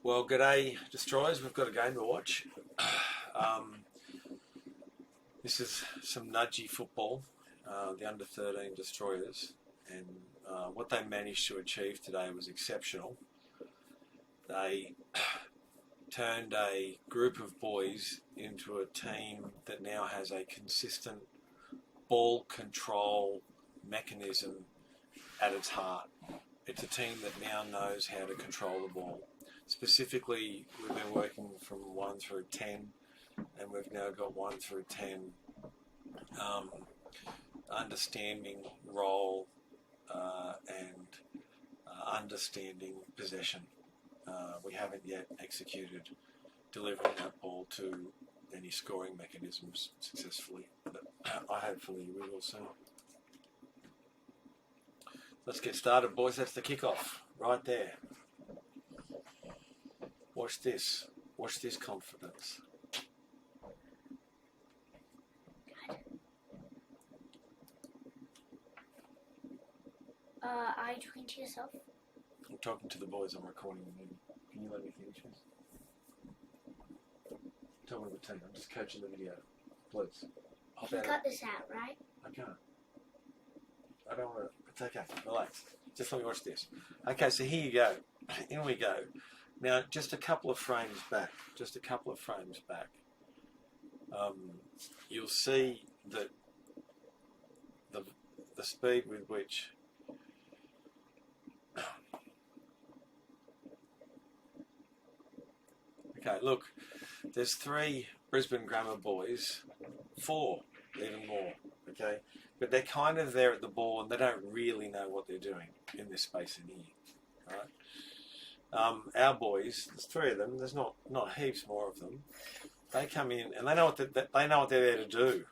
Well, g'day, Destroyers. We've got a game to watch. This is some Nudgee football, the under-13 Destroyers, and what they managed to achieve today was exceptional. They turned a group of boys into a team that now has a consistent ball control mechanism at its heart. It's a team that now knows how to control the ball. Specifically, we've been working from 1 through 10, and we've now got 1 through 10 understanding role and understanding possession. We haven't yet executed delivering that ball to any scoring mechanisms successfully, but hopefully we will soon. Let's get started, boys. That's the kickoff right there. Watch this. Watch this confidence. Are you talking to yourself? I'm talking to the boys. I'm recording them. Can you let me finish this? Tell me the team. I'm just coaching the video. Please. You can cut this out, right? I can't. I don't want to. It's okay. Relax. Just let me watch this. Okay, so here you go. In we go. Now, just a couple of frames back. You'll see that the speed with which okay, look, there's 3 Brisbane Grammar boys, 4 even more, okay? But they're kind of there at the ball and they don't really know what they're doing in this space in here, right? Our boys, there's 3 of them, there's not heaps more of them. They come in and they know what they're there to do.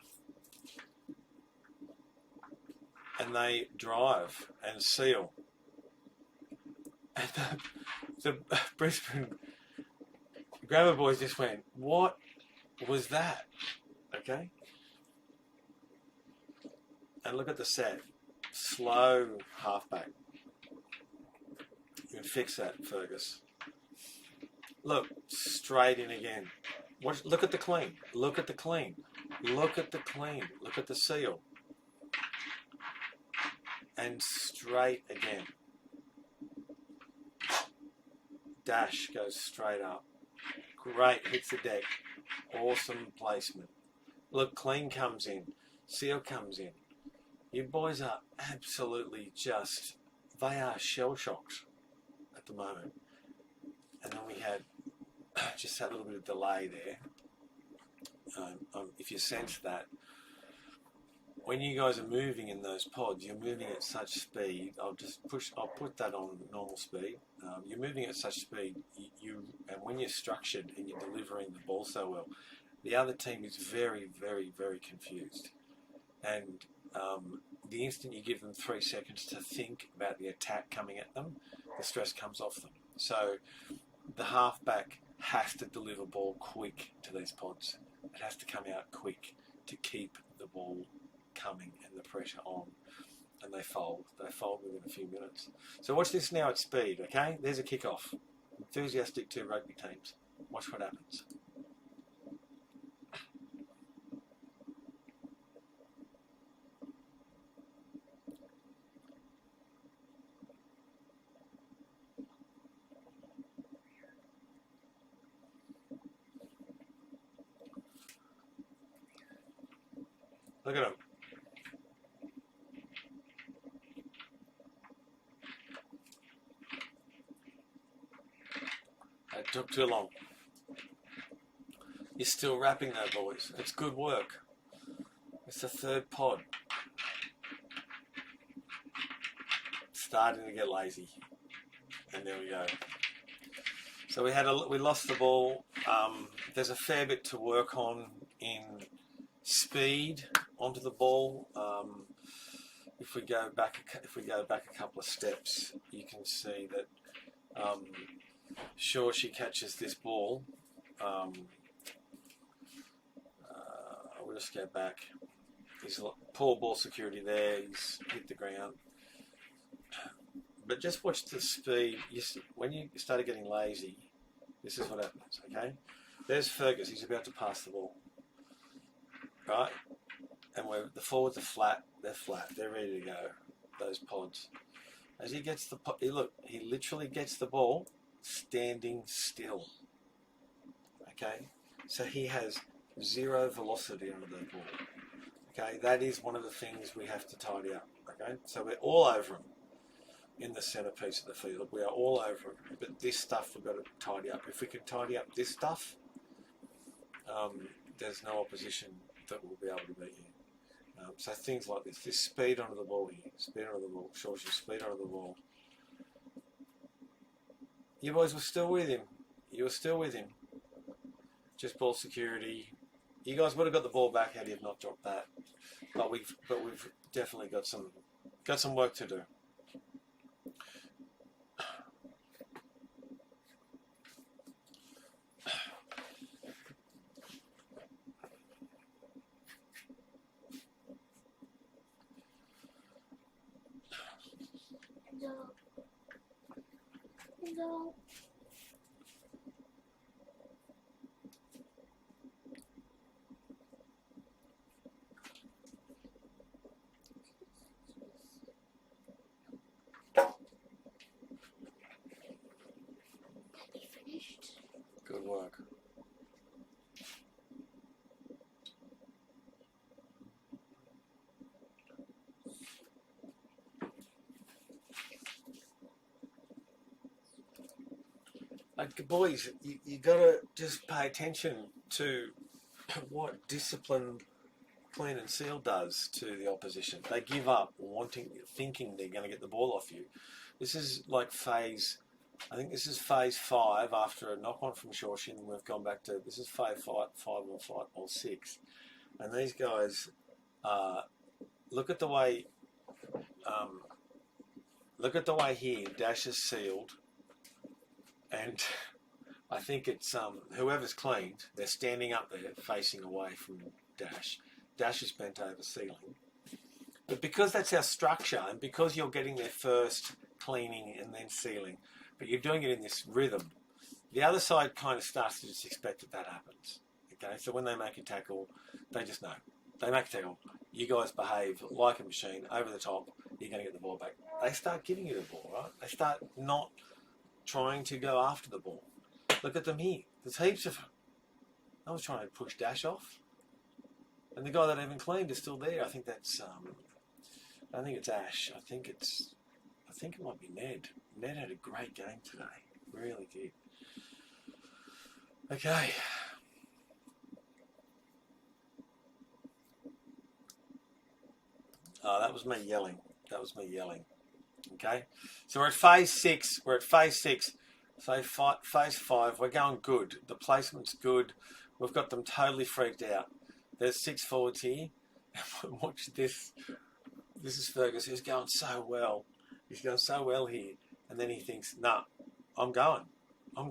And they drive and seal. And the Brisbane Grammar boys just went, what was that? Okay? And look at the set. Slow halfback. You can fix that, Fergus. Look, straight in again. Look at the clean. Look at the clean. Look at the clean. Look at the seal. And straight again. Dash goes straight up. Great, hits the deck. Awesome placement. Look, clean comes in. Seal comes in. You boys are absolutely just, they are shell-shocked at the moment. And then we had just that little bit of delay there. If you sense that, when you guys are moving in those pods, you're moving at such speed. I'll put that on normal speed. You're moving at such speed, and when you're structured and you're delivering the ball so well, the other team is very, very, very confused. And the instant you give them 3 seconds to think about the attack coming at them, the stress comes off them. So the halfback has to deliver ball quick to these pods. It has to come out quick to keep the ball coming and the pressure on. And they fold. They fold within a few minutes. So watch this now at speed, okay? There's a kickoff. Enthusiastic 2 rugby teams. Watch what happens. Look at him. It took too long. You're still wrapping though, boys. It's good work. It's the 3rd pod. Starting to get lazy. And there we go. So we lost the ball. There's a fair bit to work on in speed onto the ball. If we go back a couple of steps, you can see that sure, she catches this ball. We'll just go back. He's poor ball security there. He's hit the ground. But just watch the speed. When you started getting lazy, This is what happens, okay? There's Fergus. He's about to pass the ball, right? And the forwards are flat. They're flat. They're ready to go. Those pods. As he gets the look, he literally gets the ball standing still. Okay, so he has zero velocity under the ball. Okay, that is one of the things we have to tidy up. Okay, so we're all over him in the centerpiece of the field. We are all over him. But this stuff we've got to tidy up. If we can tidy up this stuff, there's no opposition that will be able to beat you. So things like this speed onto the ball here, speed onto the ball, Shorty, speed onto the ball. You boys were still with him. You were still with him. Just ball security. You guys would have got the ball back had you not dropped that. But we've definitely got some work to do. No. Finished. Good work. Boys, you got to just pay attention to what discipline Clean and Seal does to the opposition. They give up thinking they're going to get the ball off you. This is like phase 5 after a knock-on from Shorshin, and we've gone back to, this is phase 5 or 6. And these guys, look at the way here, Dash is sealed, and I think it's whoever's cleaned, they're standing up there facing away from Dash. Dash is bent over sealing. But because that's our structure, and because you're getting there first, cleaning and then sealing, but you're doing it in this rhythm, the other side kind of starts to just expect that happens. Okay, so when they make a tackle, they just know. They make a tackle. You guys behave like a machine, over the top, you're going to get the ball back. They start giving you the ball, right? They start not trying to go after the ball. Look at them here. There's heaps of them. I was trying to push Dash off. And the guy that even cleaned is still there. I think that's, I don't think it's Ash. I think it might be Ned. Ned had a great game today. Really did. Okay. Oh, that was me yelling. Okay. So we're at phase 6. So phase 5. We're going good. The placement's good. We've got them totally freaked out. There's 6 forwards here. Watch this. This is Fergus. He's going so well. He's going so well here. And then he thinks, nah, I'm going. I am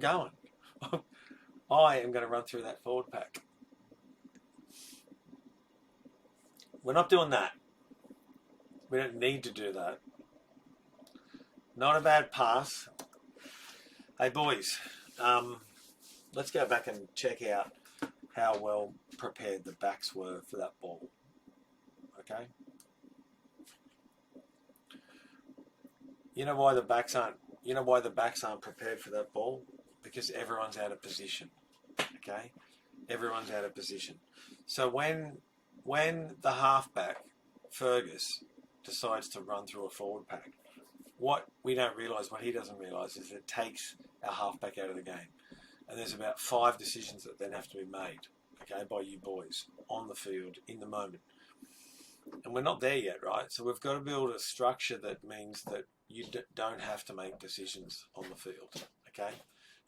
going to run through that forward pack. We're not doing that. We don't need to do that. Not a bad pass. Hey, boys, let's go back and check out how well prepared the backs were for that ball. Okay? You know why the backs aren't prepared for that ball? Because everyone's out of position. Okay? Everyone's out of position. So when the halfback, Fergus, decides to run through a forward pack, what we don't realise, what he doesn't realise, is it takes our halfback out of the game. And there's about 5 decisions that then have to be made, okay, by you boys on the field in the moment. And we're not there yet, right? So we've got to build a structure that means that you don't have to make decisions on the field, okay?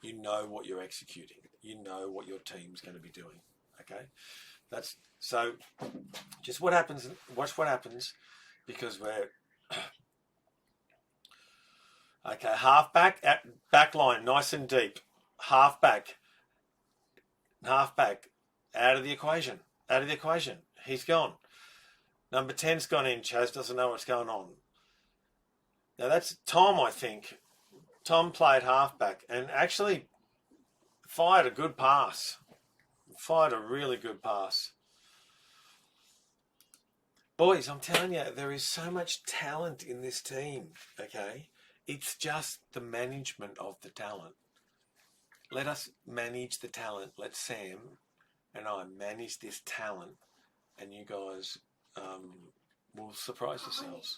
You know what you're executing. You know what your team's going to be doing, okay? That's so. Just what happens. Watch what happens, because we're okay. Halfback at back line, nice and deep. Halfback out of the equation. He's gone. Number 10's gone in. Chaz doesn't know what's going on. Now that's Tom, I think. Tom played halfback, and actually fired a good pass. Fired a really good pass. Boys, I'm telling you, there is so much talent in this team, okay? It's just the management of the talent. Let us manage the talent. Let Sam and I manage this talent, and you guys will surprise yourselves.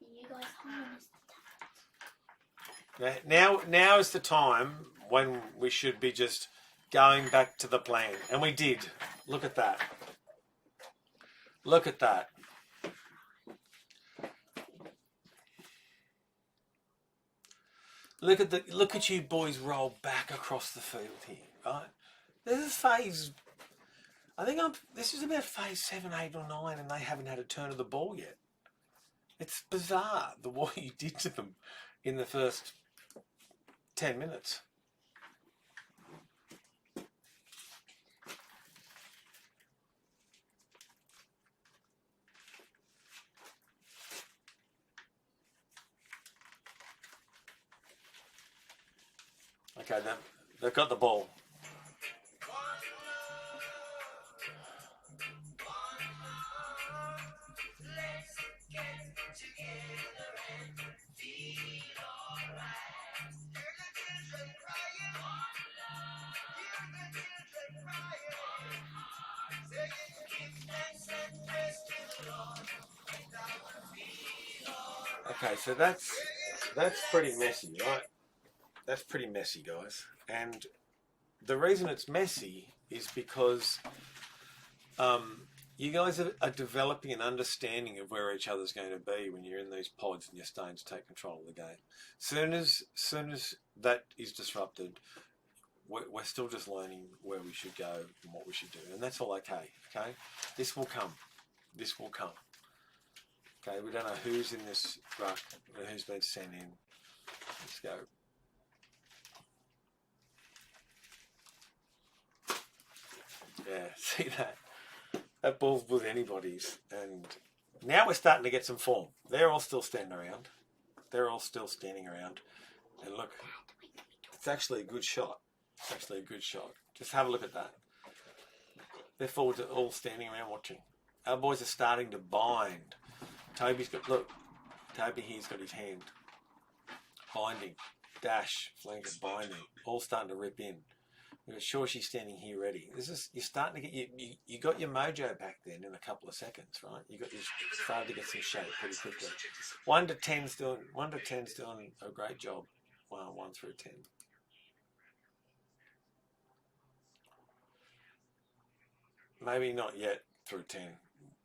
You guys harness the talent. Now is the time when we should be just going back to the plan. And we did. Look at that. Look at that. Look at you boys roll back across the field here, right? This is phase. I think this is about phase 7, 8, or 9, and they haven't had a turn of the ball yet. It's bizarre what you did to them in the first 10 minutes. Okay, they've got the ball. Okay, so that's pretty messy, right? That's pretty messy, guys. And the reason it's messy is because you guys are developing an understanding of where each other's going to be when you're in these pods and you're starting to take control of the game. Soon as that is disrupted, we're still just learning where we should go and what we should do, and that's all okay. Okay, this will come. This will come. Okay, we don't know who's in this ruck and who's been sent in. Let's go. Yeah, see that? That ball was anybody's. And now we're starting to get some form. They're all still standing around. They're all still standing around. And look, it's actually a good shot. It's actually a good shot. Just have a look at that. They're forwards are all standing around watching. Our boys are starting to bind. Toby's got, look, Toby here's got his hand. Binding. Dash, flanker, binding. All starting to rip in. We're sure she's standing here ready. You're starting to get you got your mojo back then in a couple of seconds, right? You started to get some shape pretty quickly. 1 to 10's doing a great job. 1 through 10. Maybe not yet through 10.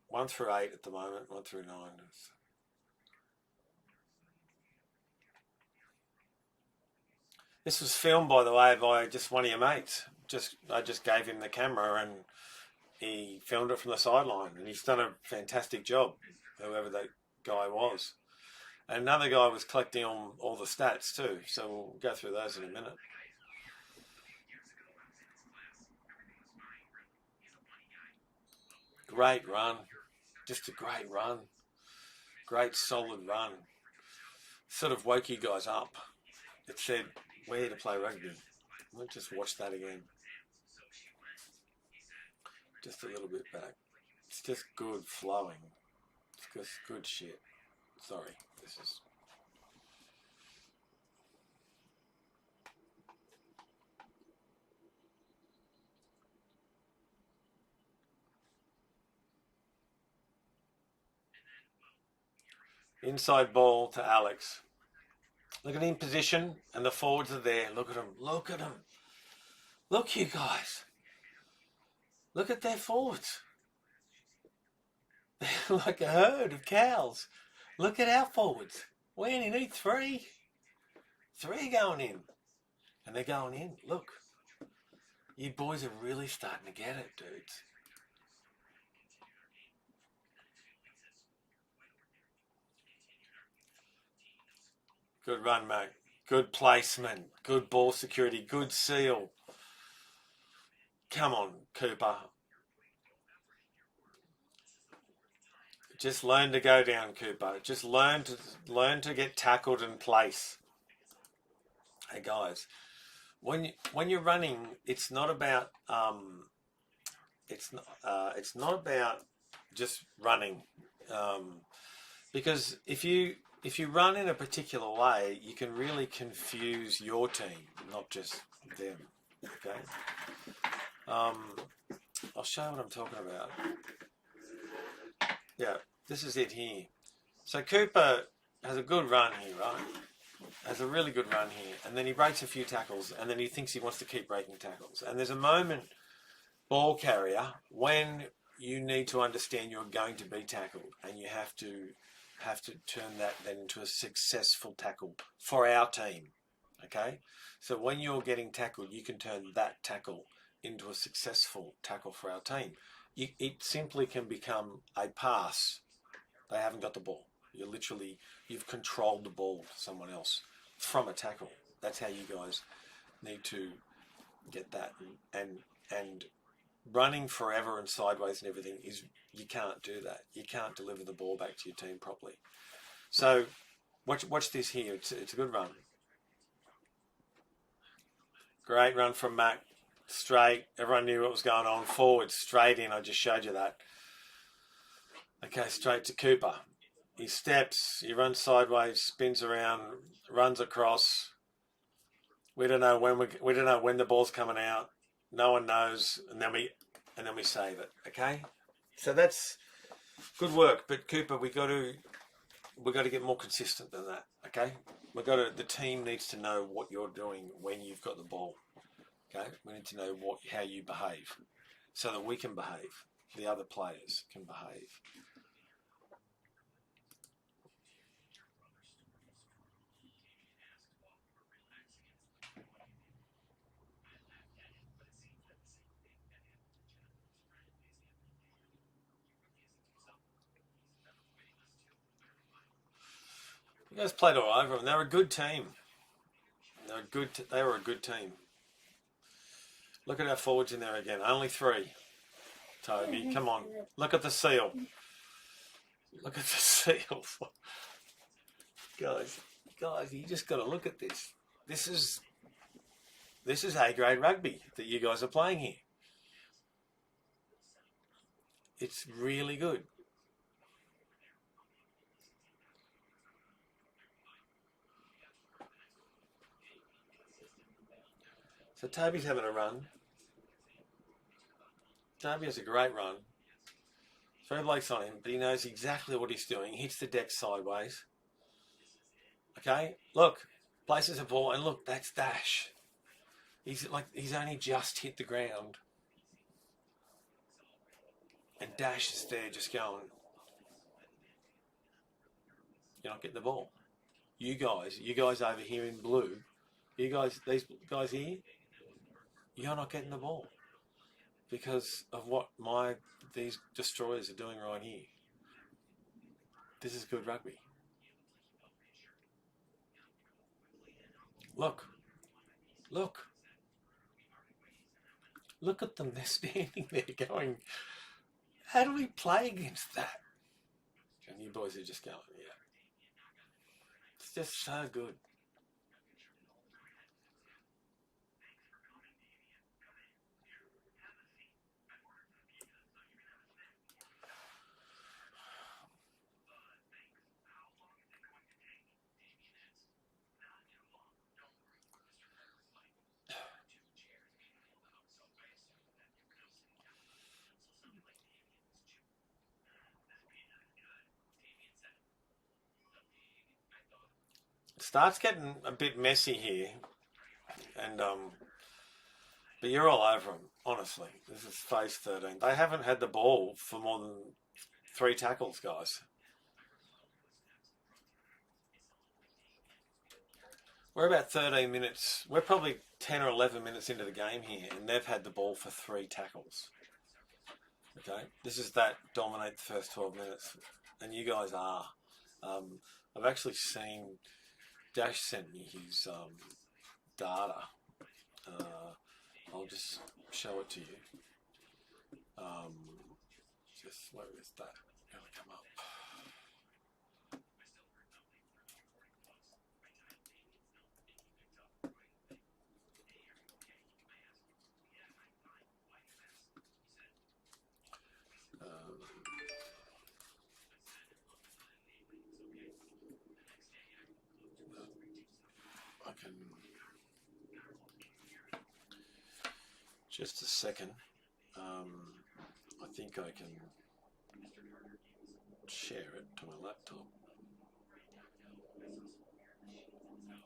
1 through 8 at the moment. 1 through 9. This was filmed, by the way, by just one of your mates. I just gave him the camera and he filmed it from the sideline, and he's done a fantastic job, whoever that guy was. And another guy was collecting all the stats too, so we'll go through those in a minute. Great run. Just a great run. Great solid run. Sort of woke you guys up. It said, we're here to play rugby. Let's just watch that again. Just a little bit back. It's just good flowing. It's just good shit. Sorry, this is... Inside ball to Alex. Look at him in position, and the forwards are there. Look at him. Look at him. Look, you guys. Look at their forwards. They're like a herd of cows. Look at our forwards. We only need 3. 3 going in. And they're going in. Look. You boys are really starting to get it, dudes. Good run, mate. Good placement. Good ball security. Good seal. Come on, Cooper. Just learn to go down, Cooper. Just learn to get tackled in place. Hey, guys. when you're running, it's not about it's not about just running, because if you run in a particular way, you can really confuse your team, not just them. Okay. I'll show you what I'm talking about. Yeah, this is it here. So Cooper has a good run here, right? Has a really good run here, and then he breaks a few tackles, and then he thinks he wants to keep breaking tackles. And there's a moment, ball carrier, when you need to understand you're going to be tackled, and you have to turn that then into a successful tackle for our team. Okay, so when you're getting tackled, you can turn that tackle into a successful tackle for our team. It simply can become a pass. They haven't got the ball. You've controlled the ball to someone else from a tackle. That's how you guys need to get that. And running forever and sideways and everything you can't do that. You can't deliver the ball back to your team properly. So watch this here. It's a good run. Great run from Mac. Straight. Everyone knew what was going on. Forward, straight in. I just showed you that. Okay, straight to Cooper. He steps, he runs sideways, spins around, runs across. We don't know when the ball's coming out. No one knows, and then we save it. Okay, so that's good work. But Cooper, we got to get more consistent than that. Okay, the team needs to know what you're doing when you've got the ball. Okay, we need to know how you behave, so that we can behave. The other players can behave. You guys played all over them. They were a good team. They were a good team. Look at our forwards in there again. Only 3. Toby, come on. Look at the seal. Look at the seal. Guys, you just got to look at this. This is A-grade rugby that you guys are playing here. It's really good. So Toby's having a run. Toby has a great run. 3 blokes on him, but he knows exactly what he's doing. He hits the deck sideways. Okay, look, places a ball, and look, that's Dash. He's only just hit the ground, and Dash is there just going, you're not getting the ball. You guys over here in blue, these guys here, you're not getting the ball because of what these destroyers are doing right here. This is good rugby. Look at them. They're standing there going, how do we play against that? And you boys are just going, yeah. It's just so good. It starts getting a bit messy here, and but you're all over them, honestly. This is phase 13. They haven't had the ball for more than 3 tackles, guys. We're about 13 minutes. We're probably 10 or 11 minutes into the game here, and they've had the ball for 3 tackles. Okay, this is that dominate the first 12 minutes, and you guys are. I've actually seen Dash sent me his data. I'll just show it to you. Just where is that going to come up? can just a second. I think I can share it to my laptop.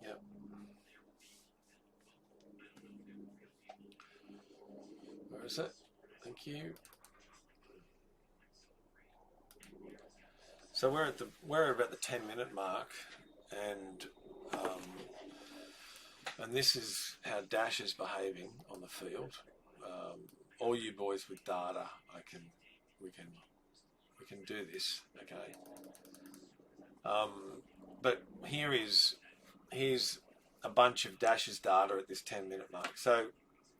Yep. Where is it? Thank you. So we're about the 10-minute mark, and this is how Dash is behaving on the field. All you boys with data, we can do this, okay? But here's a bunch of Dash's data at this 10-minute mark. So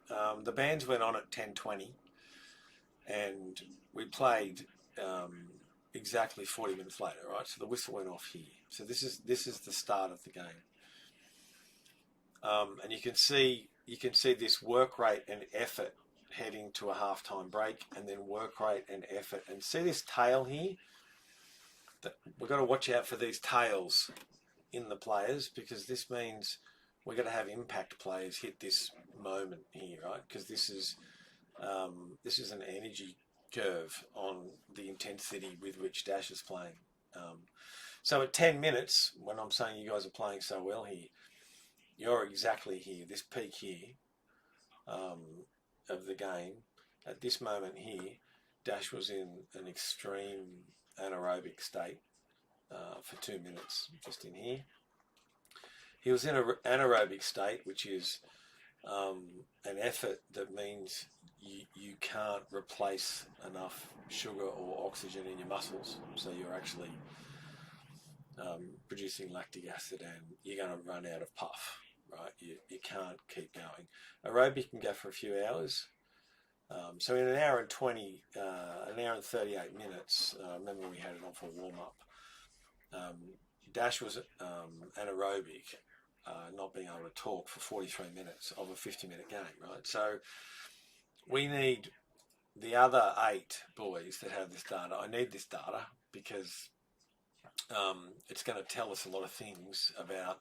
the bands went on at 10:20, and we played exactly 40 minutes later, right? So the whistle went off here. So this is the start of the game, and you can see this work rate and effort heading to a halftime break, and then work rate and effort. And see this tail here? We've got to watch out for these tails in the players, because this means we're going to have impact players hit this moment here, right? Because this is an energy curve on the intensity with which Dash is playing. So at 10 minutes, when I'm saying you guys are playing so well here, you're exactly here, this peak here of the game. At this moment here, Dash was in an extreme anaerobic state for 2 minutes, just in here. He was in an anaerobic state, which is an effort that means you can't replace enough sugar or oxygen in your muscles, so you're actually producing lactic acid, and you're going to run out of puff, right? You can't keep going. Aerobic can go for a few hours. So in an hour and 38 minutes, remember we had it on for warm-up, Dash was anaerobic, not being able to talk for 43 minutes of a 50-minute game, right? So we need the other 8 boys that have this data. I need this data because it's going to tell us a lot of things about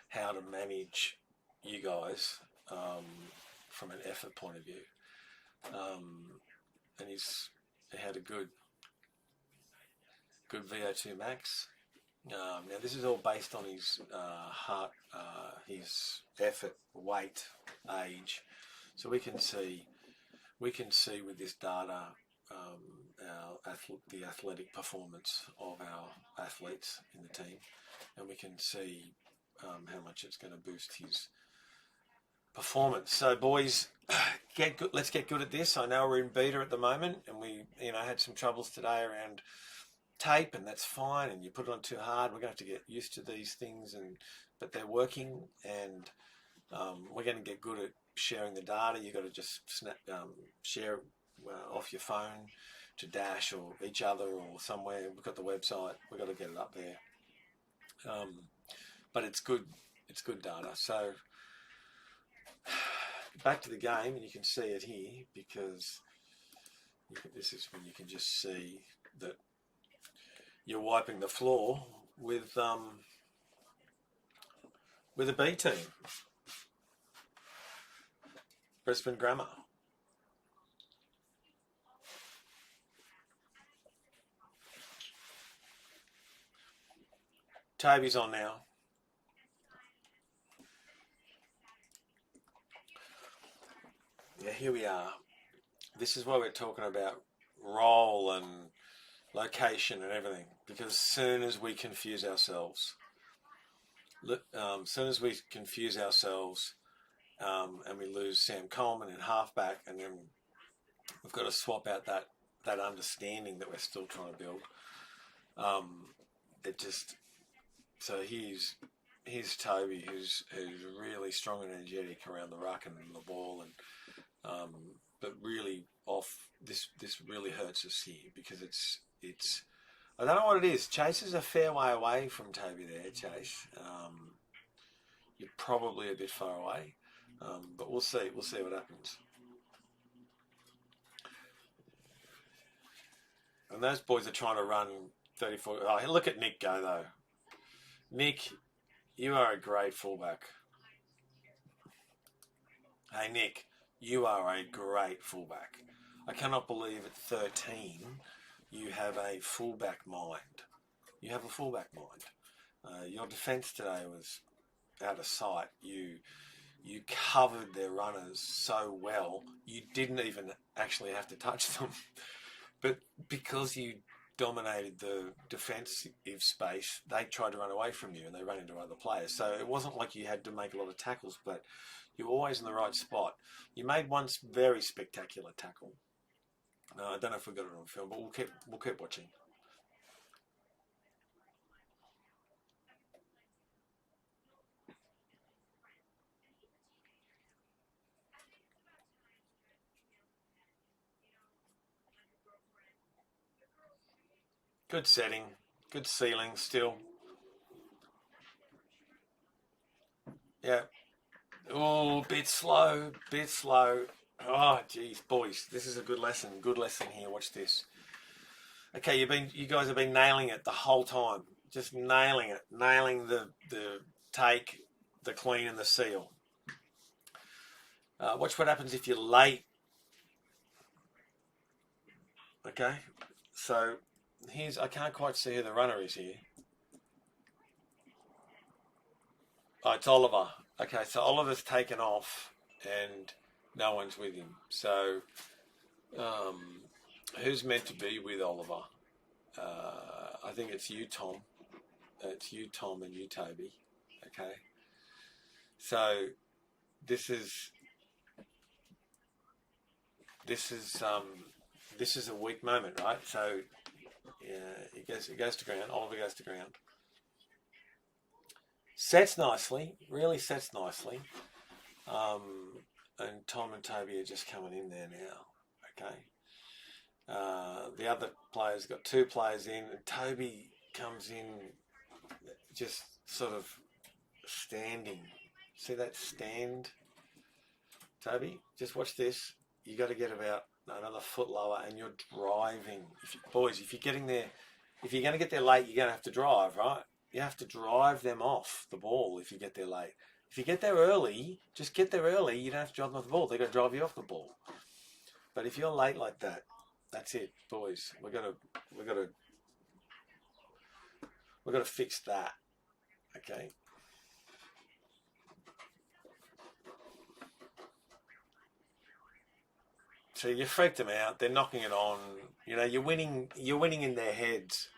how to manage you guys from an effort point of view. And he had a good VO2 max. Now this is all based on his heart, his effort, weight, age. So we can see with this data the athletic performance of our athletes in the team, and we can see how much it's going to boost his performance. So boys, let's get good at this. I know we're in beta at the moment, and we had some troubles today around tape, and that's fine, and you put it on too hard. We're going to have to get used to these things, but they're working, and we're going to get good at sharing the data. You've got to just share off your phone to Dash or each other or somewhere. We've got the website. We've got to get it up there. But it's good data. So back to the game, and you can see it here, because this is when you can just see that you're wiping the floor with a B team, Brisbane Grammar. Toby's on now. Yeah, here we are. This is why we're talking about role and location and everything, because as soon as we confuse ourselves, and we lose Sam Coleman in halfback, and then we've got to swap out that understanding that we're still trying to build. So here's Toby, who's really strong and energetic around the ruck and the ball, and but really off. This really hurts us here, because it's. I don't know what it is. Chase is a fair way away from Toby there, Chase. You're probably a bit far away, but we'll see. We'll see what happens. And those boys are trying to run 34. Oh, look at Nick go though. Nick, you are a great fullback. Hey, Nick, you are a great fullback. I cannot believe at 13 you have a fullback mind. You have a fullback mind. Your defence today was out of sight. You covered their runners so well, you didn't even actually have to touch them. But because you dominated the defensive space, they tried to run away from you and they ran into other players. So it wasn't like you had to make a lot of tackles, but you were always in the right spot. You made one very spectacular tackle. I don't know if we got it on film, but we'll keep watching. Good setting, good ceiling still. Yeah. Oh, bit slow. Oh, geez, boys, this is a good lesson. Good lesson here. Watch this. Okay, you guys have been nailing it the whole time. Just nailing it, nailing the take, the clean, and the seal. Watch what happens if you're late. Okay, so I can't quite see who the runner is here. Oh, it's Oliver. Okay, so Oliver's taken off and no one's with him. So, who's meant to be with Oliver? I think it's you, Tom. It's you, Tom, and you, Toby. Okay. So, this is a weak moment, right? So, yeah, it goes to ground. Oliver goes to ground. Sets nicely, really sets nicely. And Tom and Toby are just coming in there now. Okay. The other players got 2 players in, and Toby comes in just sort of standing. See that stand, Toby? Just watch this. You got to get about another foot lower, and you're driving. Boys, if you're getting there, if you're going to get there late, you're going to have to drive, right? You have to drive them off the ball if you get there late. If you get there early, just get there early. You don't have to drive them off the ball. They've got to drive you off the ball. But if you're late like that, that's it, boys. We've got to fix that. Okay. So you freaked them out. They're knocking it on. You know, you're winning in their heads.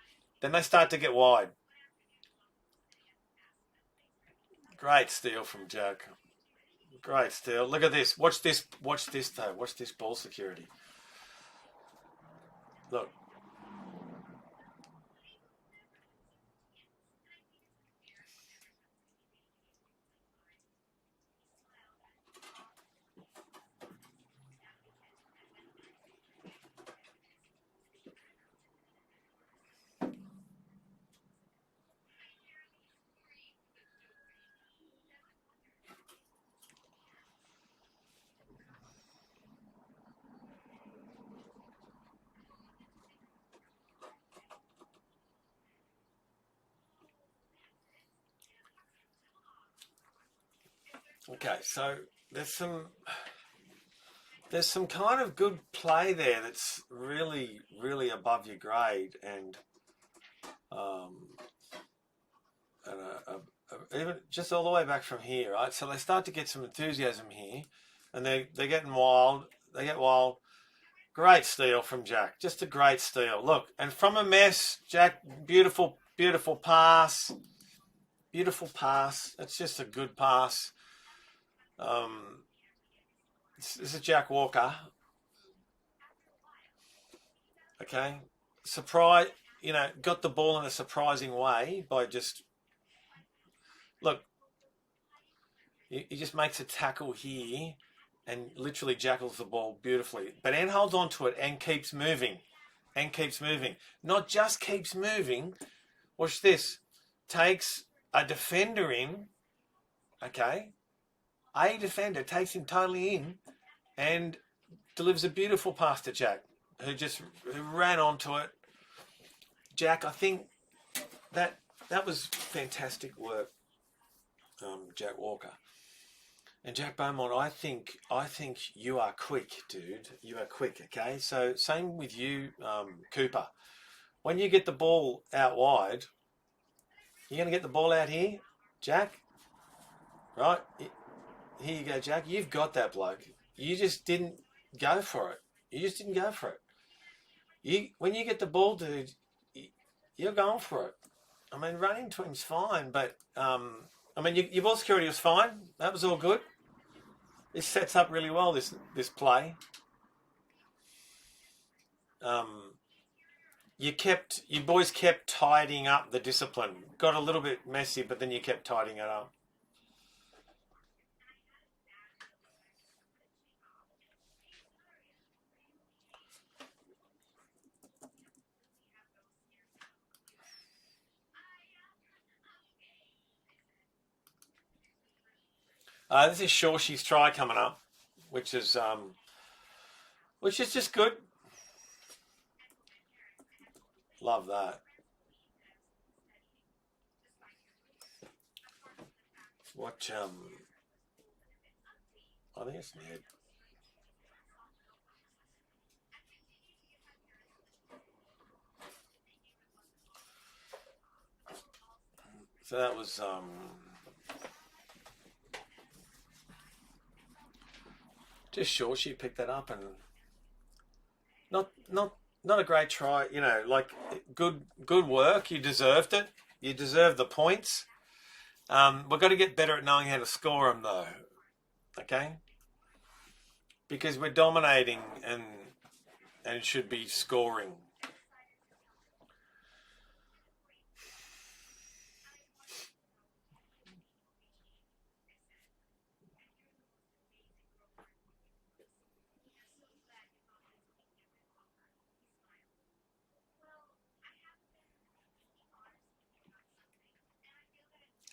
Then they start to get wide. Great steal from Jack. Great steal. Look at this. Watch this though. Watch this ball security. Look. Okay, so there's some kind of good play there that's really, really above your grade, and even just all the way back from here, right? So they start to get some enthusiasm here, and they're getting wild. They get wild. Great steal from Jack. Just a great steal. Look, and from a mess, Jack, beautiful, beautiful pass. Beautiful pass. It's just a good pass. This is Jack Walker. Okay. Surprise, got the ball in a surprising way by just, look, he just makes a tackle here and literally jackals the ball beautifully. But Ann holds on to it and keeps moving. Not just keeps moving. Watch this. Takes a defender in, okay? A defender takes him totally in and delivers a beautiful pass to Jack, who ran onto it. Jack, I think that was fantastic work, Jack Walker. And Jack Beaumont, I think you are quick, dude. You are quick, okay? So same with you, Cooper. When you get the ball out wide, you're going to get the ball out here, Jack. Right? Here you go, Jack. You've got that, bloke. You just didn't go for it. You just didn't go for it. When you get the ball, dude, you're going for it. I mean, running to him's fine, but I mean, your ball security was fine. That was all good. This sets up really well. This play. You boys kept tidying up the discipline. Got a little bit messy, but then you kept tidying it up. This is Shorshi's try coming up, which is just good. Love that. Watch I think it's Ned. So that was just sure she picked that up, and not a great try, you know, like good work. You deserved it. You deserve the points. We've got to get better at knowing how to score them, though. Okay, because we're dominating and should be scoring.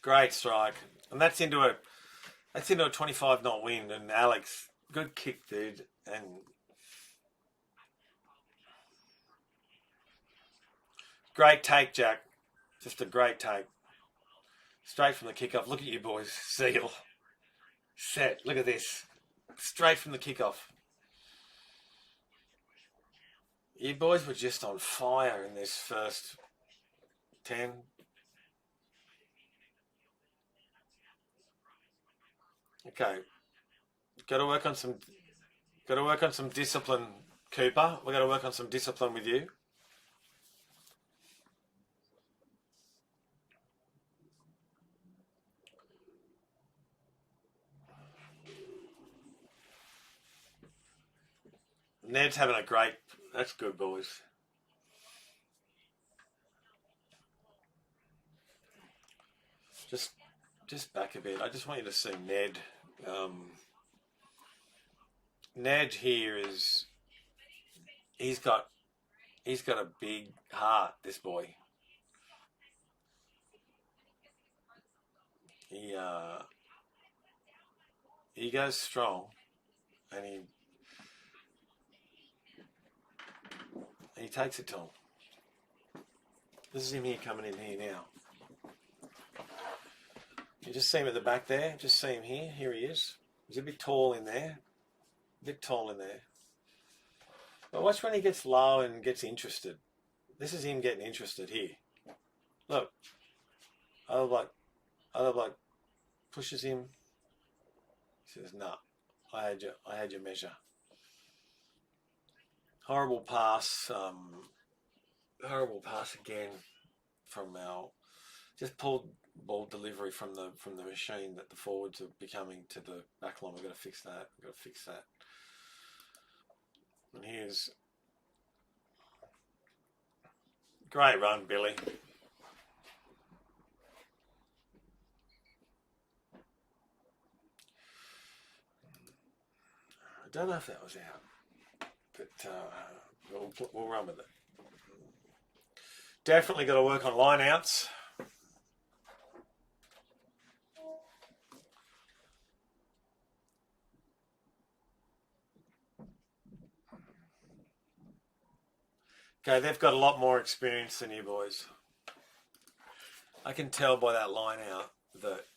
Great strike, and that's into a 25 knot wind. And Alex, good kick, dude, and great take, Jack. Just a great take, straight from the kickoff. Look at you boys, seal, set. Look at this, straight from the kickoff. You boys were just on fire in this first 10. Okay, got to work on some discipline, Cooper. We got to work on some discipline with you. Ned's having a great. That's good, boys. Just back a bit. I just want you to see Ned. Ned here is. He's got a big heart. This boy. He goes strong, and he takes it to him. This is him here coming in here now. You just see him at the back there. Just see him here. Here he is. He's a bit tall in there. But watch when he gets low and gets interested. This is him getting interested here. Look. Other bloke pushes him. He says, "No, I had your measure." Horrible pass. Horrible pass again from our just pulled ball delivery from the machine that the forwards are becoming to the back line. We've got to fix that. And here's great run, Billy. I don't know if that was out, but we'll run with it. Definitely got to work on line outs. Okay, they've got a lot more experience than you boys. I can tell by that line out that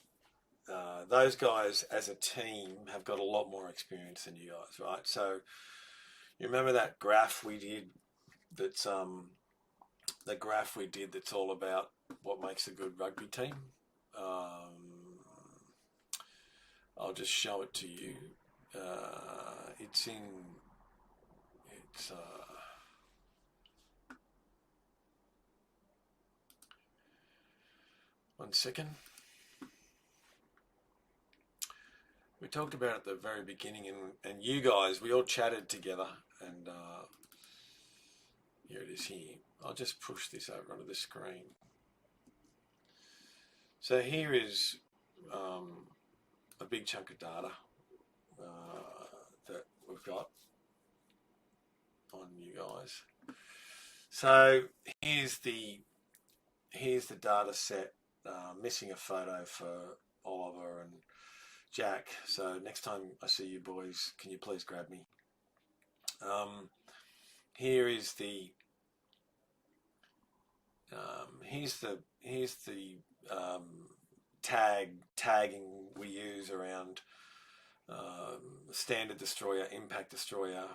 those guys as a team have got a lot more experience than you guys, right? So you remember that graph we did? That's the graph we did that's all about what makes a good rugby team. I'll just show it to you. It's 1 second. We talked about it at the very beginning, and you guys, we all chatted together, and here it is here. I'll just push this over onto the screen. So here is a big chunk of data that we've got on you guys. So here's the data set, missing a photo for Oliver and Jack. So next time I see you boys, can you please grab me? Here is the tagging we use around standard destroyer, impact destroyer,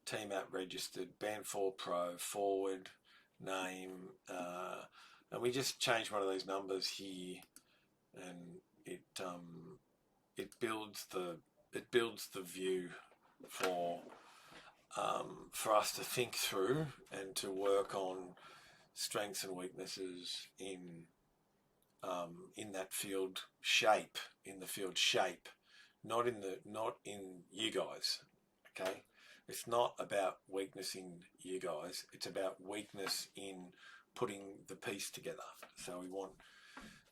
team app registered, band 4 pro, forward, name, and we just change one of these numbers here, and it builds the view for us to think through and to work on strengths and weaknesses in that field shape, not in you guys. Okay, it's not about weakness in you guys. It's about weakness in putting the piece together. So we want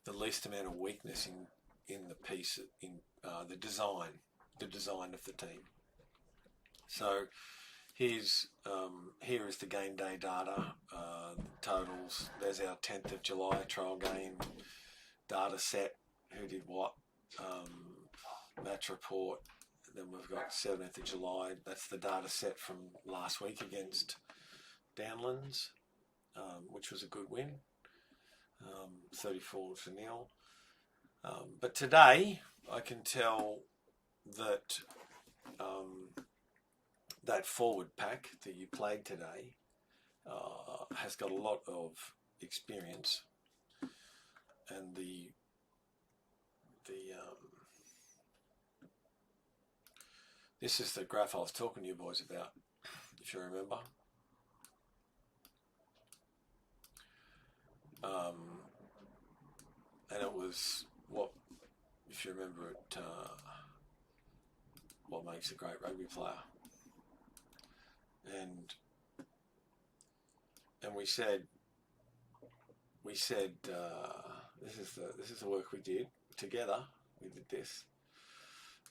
the least amount of weakness in the piece, in the design of the team. So here is the game day data, totals. There's our 10th of July trial game data set, who did what, match report. Then we've got 7th of July. That's the data set from last week against Downlands, which was a good win, 34-0. But today I can tell that that forward pack that you played today has got a lot of experience, and this is the graph I was talking to you boys about, if you remember. And it was if you remember it, what makes a great rugby player. And we said this is the work we did together. We did this,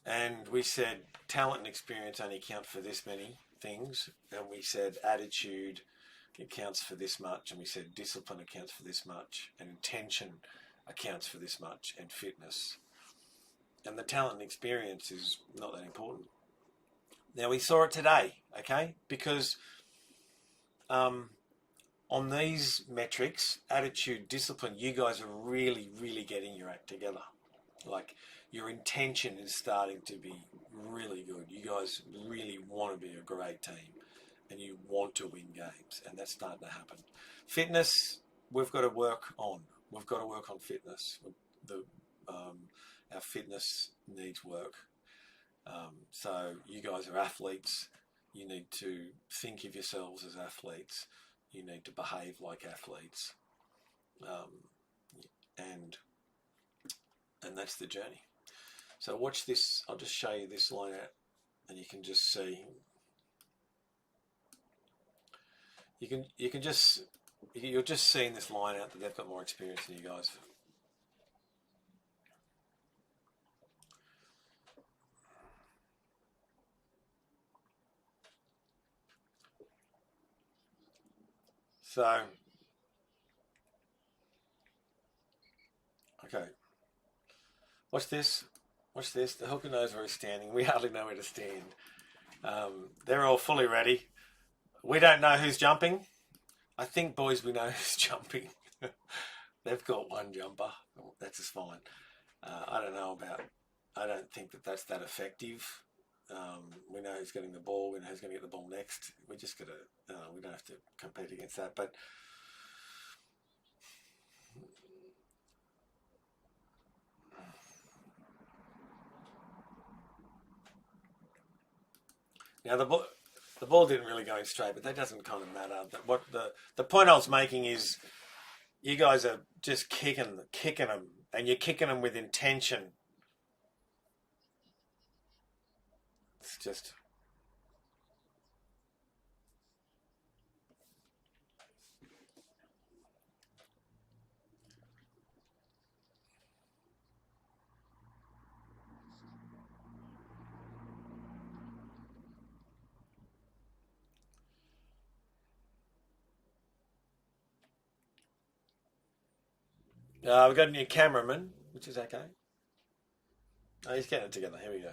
and we said talent and experience only count for this many things, and we said attitude accounts for this much, and we said discipline accounts for this much, and intention accounts for this much, and fitness. And the talent and experience is not that important. Now we saw it today, okay? Because on these metrics, attitude, discipline, you guys are really, really getting your act together. Like, your intention is starting to be really good. You guys really want to be a great team, and you want to win games, and that's starting to happen. Fitness, we've got to work on. We've got to work on fitness. Our fitness needs work. So you guys are athletes. You need to think of yourselves as athletes. You need to behave like athletes. And that's the journey. So watch this. I'll just show you this line out, and you can just see. You're just seeing this line out that they've got more experience than you guys. So, okay. Watch this. Watch this. The hooker knows where he's standing. We hardly know where to stand. They're all fully ready. We don't know who's jumping. I think, boys, we know who's jumping. They've got one jumper. That's just fine. I don't think that that's that effective. We know who's getting the ball. We know who's going to get the ball next. We just got to. We don't have to compete against that. But now the ball didn't really go in straight, but that doesn't kind of matter. What the point I was making is, you guys are just kicking them, and you're kicking them with intention. It's just. We've got a new cameraman, which is okay. Oh, he's getting it together. Here we go.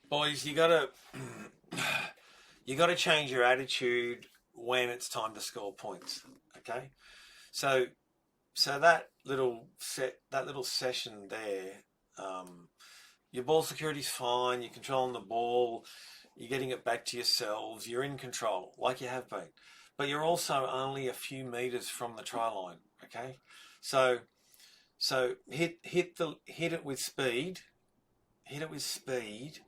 Boys, you gotta change your attitude when it's time to score points. Okay, so that little session there, your ball security's fine. You're controlling the ball. You're getting it back to yourselves. You're in control, like you have been, but you're also only a few meters from the try line. Okay, so hit it with speed. Hit it with speed,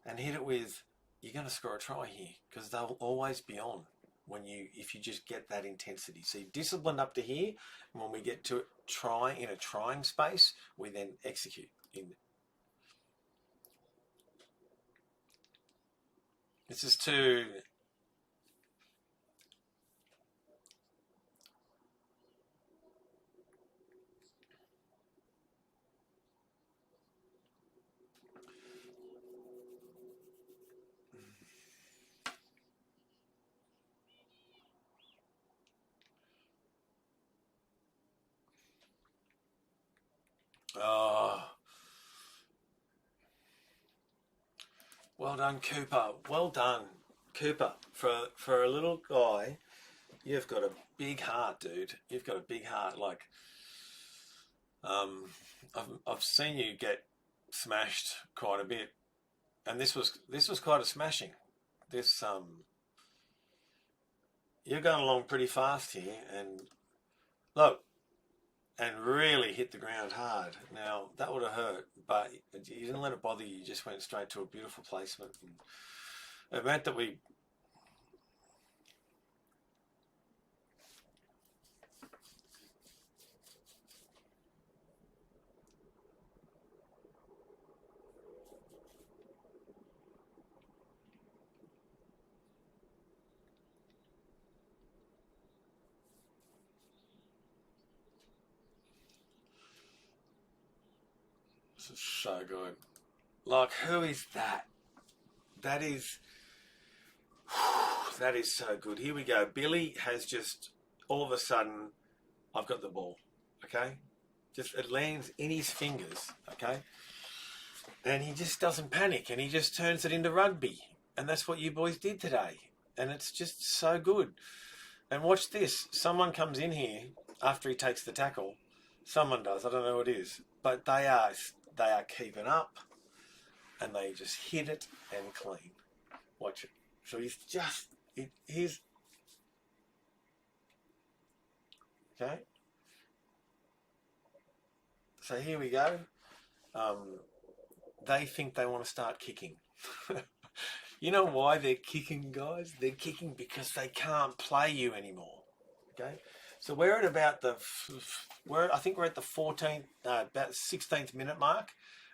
and hit it with, you're going to score a try here, because they'll always be on if you just get that intensity. So you're disciplined up to here, and when we get to try in a trying space, we then execute in. This is too. Oh, well done, Cooper. Well done, Cooper. For a little guy, you've got a big heart, dude. You've got a big heart. Like, I've seen you get smashed quite a bit, and this was quite a smashing. This You're going along pretty fast here, and look, and really hit the ground hard. Now that would have hurt, but you didn't let it bother you. You just went straight to a beautiful placement, and it meant that we. This is so good. Like, who is that? That is. That is so good. Here we go. Billy has just, all of a sudden, I've got the ball. Okay? Just, it lands in his fingers. Okay? And he just doesn't panic, and he just turns it into rugby. And that's what you boys did today. And it's just so good. And watch this. Someone comes in here after he takes the tackle. Someone does. I don't know who it is. But they are keeping up, and they just hit it and clean. Watch it. So he's okay. So here we go. They think they want to start kicking. You know why they're kicking, guys? They're kicking because they can't play you anymore. Okay? So we're at about I think we're at the 14th, about 16th minute mark,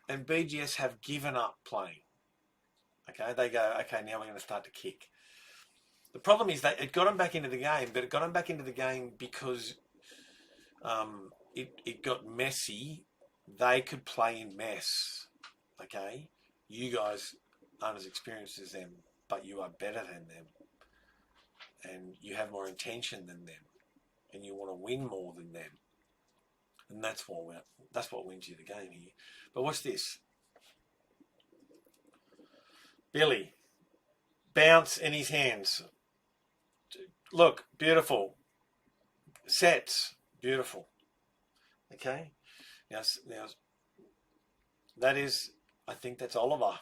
and BGS have given up playing. Okay, they go, okay, now we're going to start to kick. The problem is that it got them back into the game, but it got them back into the game because it got messy. They could play in mess. Okay, you guys aren't as experienced as them, but you are better than them, and you have more intention than them, and you want to win more than them, and that's what wins you the game here. But watch this, Billy, bounce in his hands. Look, beautiful sets, beautiful. Okay, now that is, I think that's Oliver.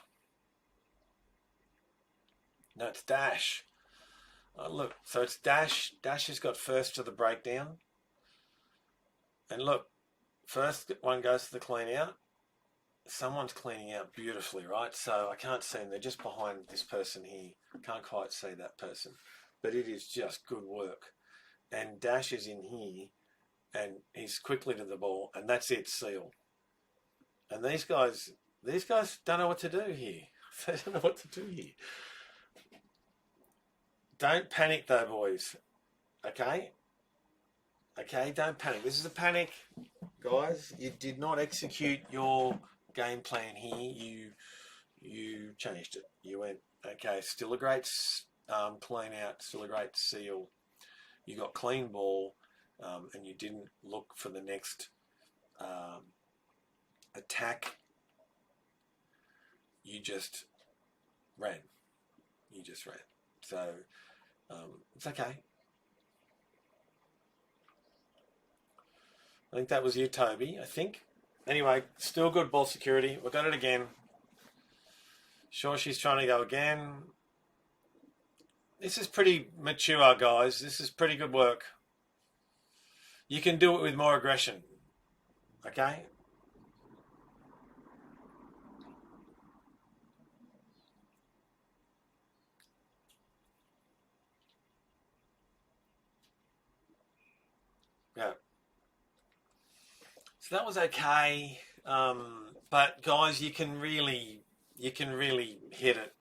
No, it's Dash. Look, so it's Dash. Dash has got first to the breakdown. And look, first one goes to the clean out. Someone's cleaning out beautifully, right? So I can't see them. They're just behind this person here. Can't quite see that person. But it is just good work. And Dash is in here, and he's quickly to the ball, and that's it, seal. And these guys don't know what to do here. They don't know what to do here. Don't panic though, boys. Okay? Okay, don't panic. This is a panic, guys. You did not execute your game plan here. You changed it. You went, okay, still a great clean out, still a great seal. You got clean ball, and you didn't look for the next attack. You just ran. So it's okay. I think that was you, Toby. I think. Anyway, still good ball security. We've got it again. Sure, she's trying to go again. This is pretty mature, guys. This is pretty good work. You can do it with more aggression. Okay? Yeah. So that was okay. But guys, you can really hit it.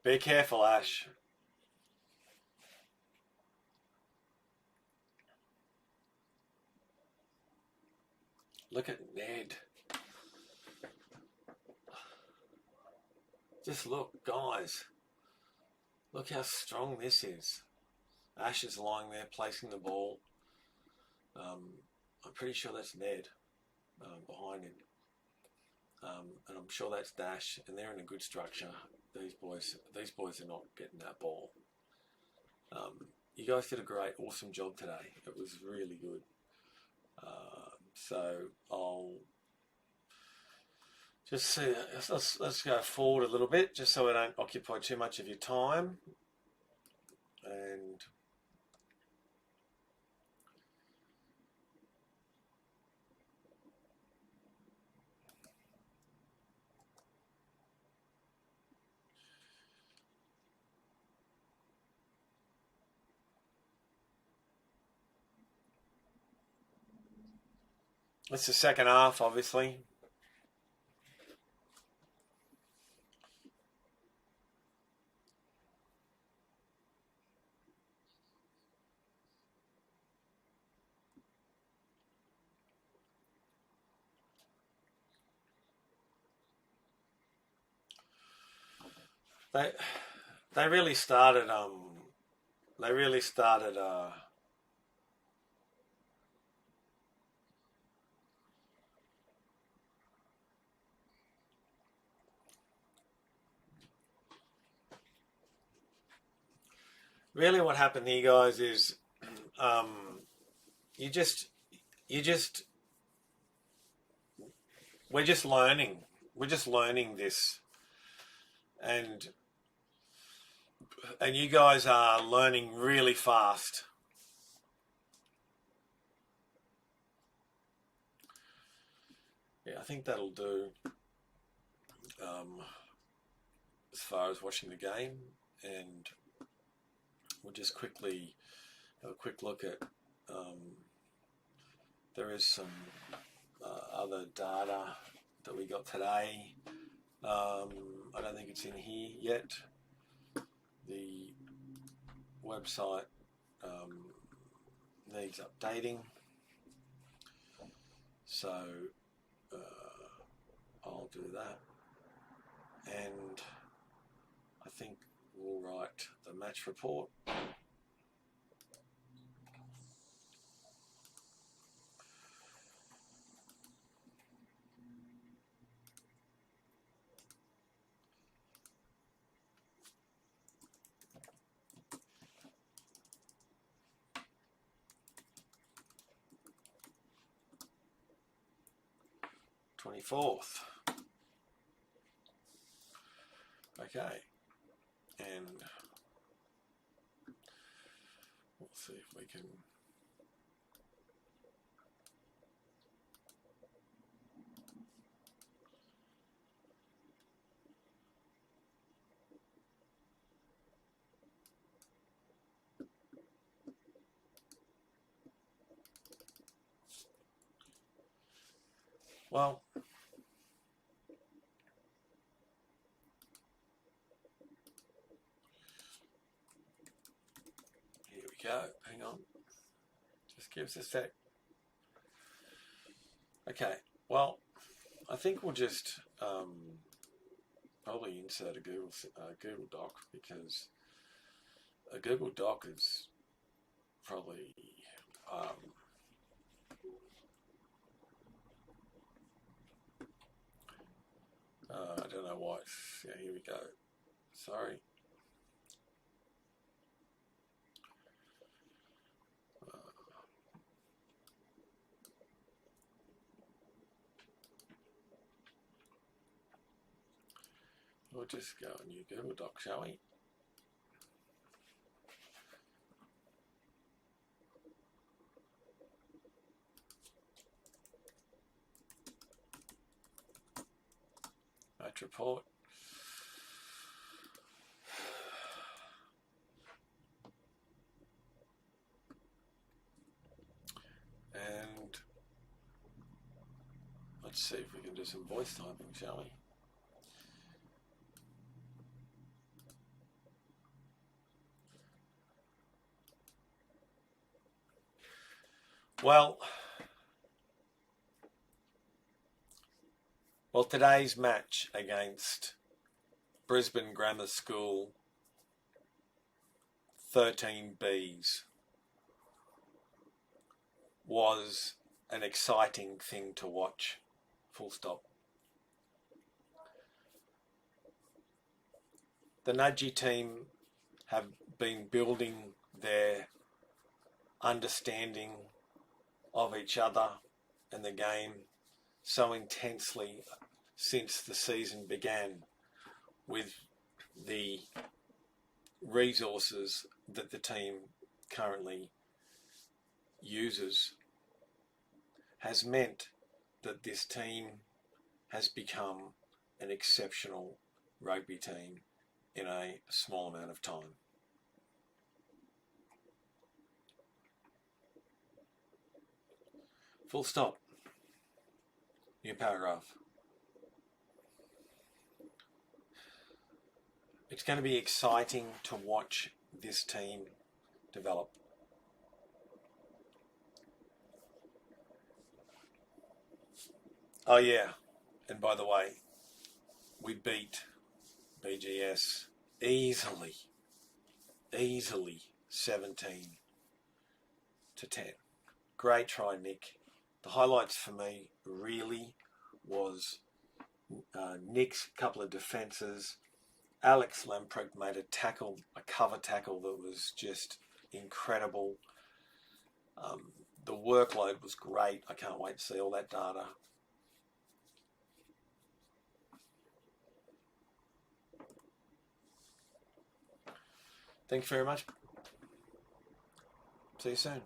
Be careful, Ash. Look at Ned. Just look, guys. Look how strong this is. Ash is lying there placing the ball. I'm pretty sure that's Ned behind him. And I'm sure that's Dash, and they're in a good structure. These boys are not getting that ball. You guys did a great, awesome job today. It was really good. So I'll just see. Let's go forward a little bit, just so we don't occupy too much of your time. And it's the second half, obviously. They really started really what happened here, guys, is we're just learning. We're just learning this, and you guys are learning really fast. Yeah, I think that'll do as far as watching the game, and we'll just quickly have a quick look at there is some other data that we got today. I don't think it's in here yet. The website needs updating, so I'll do that, and I think we'll write the match report. '24th. Okay, and we'll see if we can. Well, here we go. Hang on. Just give us a sec. Okay. Well, I think we'll just probably insert a Google Doc, because a Google Doc is probably I don't know why. Yeah, here we go. Sorry. We'll just go a new Google Doc, shall we? Match report. And let's see if we can do some voice typing, shall we? Well, today's match against Brisbane Grammar School 13Bs was an exciting thing to watch, full stop. The Nudgee team have been building their understanding of each other and the game so intensely since the season began, with the resources that the team currently uses, has meant that this team has become an exceptional rugby team in a small amount of time. Full stop. New paragraph. It's going to be exciting to watch this team develop. Oh yeah, and by the way, we beat BGS easily 17-10. Great try, Nick. The highlights for me really was Nick's couple of defences Alex Lamprecht made a cover tackle that was just incredible. The workload was great. I can't wait to see all that data. Thank you very much. See you soon.